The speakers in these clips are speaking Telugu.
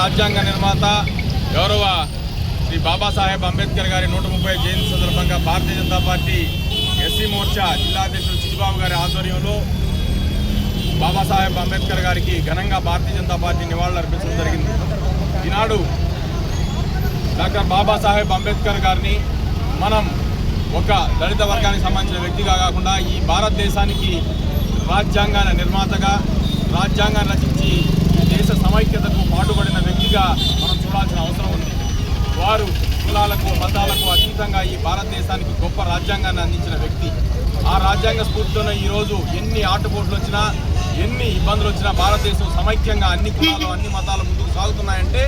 రాజ్యాంగ నిర్మాత గౌరవ శ్రీ బాబాసాహెబ్ అంబేద్కర్ గారి 130వ జయంతి సందర్భంగా భారతీయ జనతా పార్టీ ఎస్సీ మోర్చా జిల్లా అధ్యక్షుడు చిట్టిబాబు గారి ఆధ్వర్యంలో బాబాసాహెబ్ అంబేద్కర్ గారికి ఘనంగా భారతీయ జనతా పార్టీ నివాళులు అర్పించడం జరిగింది. ఈనాడు డాక్టర్ బాబాసాహెబ్ అంబేద్కర్ గారిని మనం ఒక దళిత వర్గానికి సంబంధించిన వ్యక్తిగా కాకుండా ఈ భారతదేశానికి రాజ్యాంగాల నిర్మాతగా, రాజ్యాంగాన్ని రచించి ఈ దేశ సమైక్యతకు పాటుపడిన వ్యక్తిగా మనం చూడాల్సిన అవసరం ఉంది. వారు కులాలకు మతాలకు అతీతంగా ఈ భారతదేశానికి గొప్ప రాజ్యాంగాన్ని అందించిన వ్యక్తి. ఆ రాజ్యాంగ స్ఫూర్తితోనే ఈరోజు ఎన్ని ఆటుపోట్లు వచ్చినా, ఎన్ని ఇబ్బందులు వచ్చినా భారతదేశం సమైక్యంగా అన్ని కులాలు అన్ని మతాలు ముందుకు సాగుతున్నాయంటే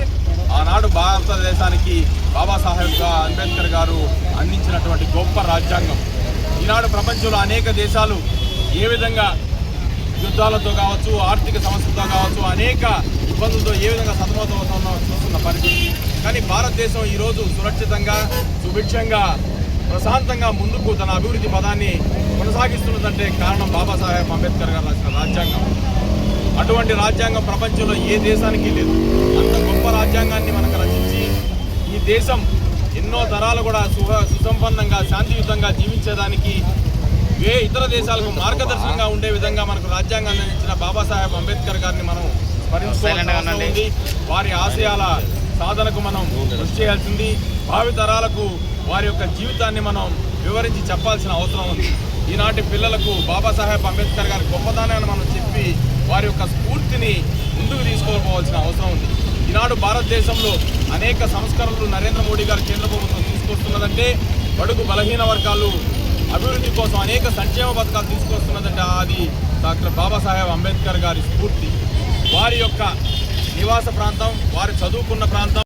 ఆనాడు భారతదేశానికి బాబాసాహెబ్ అంబేద్కర్ గారు అందించినటువంటి గొప్ప రాజ్యాంగం. ఈనాడు ప్రపంచంలో అనేక దేశాలు ఏ విధంగా యుద్ధాలతో కావచ్చు, ఆర్థిక సమస్యలతో కావచ్చు, అనేక ఇబ్బందులతో ఏ విధంగా సతమతమవుతుందో చూస్తున్న పరిస్థితి. కానీ భారతదేశం ఈరోజు సురక్షితంగా, సుభిక్షంగా, ప్రశాంతంగా ముందుకు తన అభివృద్ధి పదాన్ని కొనసాగిస్తున్నదంటే కారణం బాబాసాహెబ్ అంబేద్కర్ గారు రాసిన రాజ్యాంగం. అటువంటి రాజ్యాంగం ప్రపంచంలో ఏ దేశానికి లేదు. అంత గొప్ప రాజ్యాంగాన్ని మనకు రచించి ఈ దేశం ఎన్నో తరాలు కూడా సుసంపన్నంగా శాంతియుతంగా జీవించేదానికి ఇతర దేశాలకు మార్గదర్శకంగా ఉండే విధంగా మనకు రాజ్యాంగాన్ని అందించిన బాబాసాహెబ్ అంబేద్కర్ గారిని మనం స్మరించుకోవాల్సింది. వారి ఆశయాల సాధనకు మనం కృషి చేయాల్సింది. భావితరాలకు వారి యొక్క జీవితాన్ని మనం వివరించి చెప్పాల్సిన అవసరం ఉంది. ఈనాటి పిల్లలకు బాబాసాహెబ్ అంబేద్కర్ గారి గొప్పతనాన్ని మనం చెప్పి వారి యొక్క స్ఫూర్తిని ముందుకు తీసుకోవాల్సిన అవసరం ఉంది. ఈనాడు భారతదేశంలో అనేక సంస్కరణలు నరేంద్ర మోడీ గారు కేంద్ర ప్రభుత్వం తీసుకొస్తున్నదంటే, బడుగు బలహీన వర్గాలు అభివృద్ధి కోసం అనేక సంక్షేమ పథకాలు తీసుకొస్తున్నదంటే అది డాక్టర్ బాబాసాహెబ్ అంబేద్కర్ గారి స్ఫూర్తి. వారి యొక్క నివాస ప్రాంతం, వారు చదువుకున్న ప్రాంతం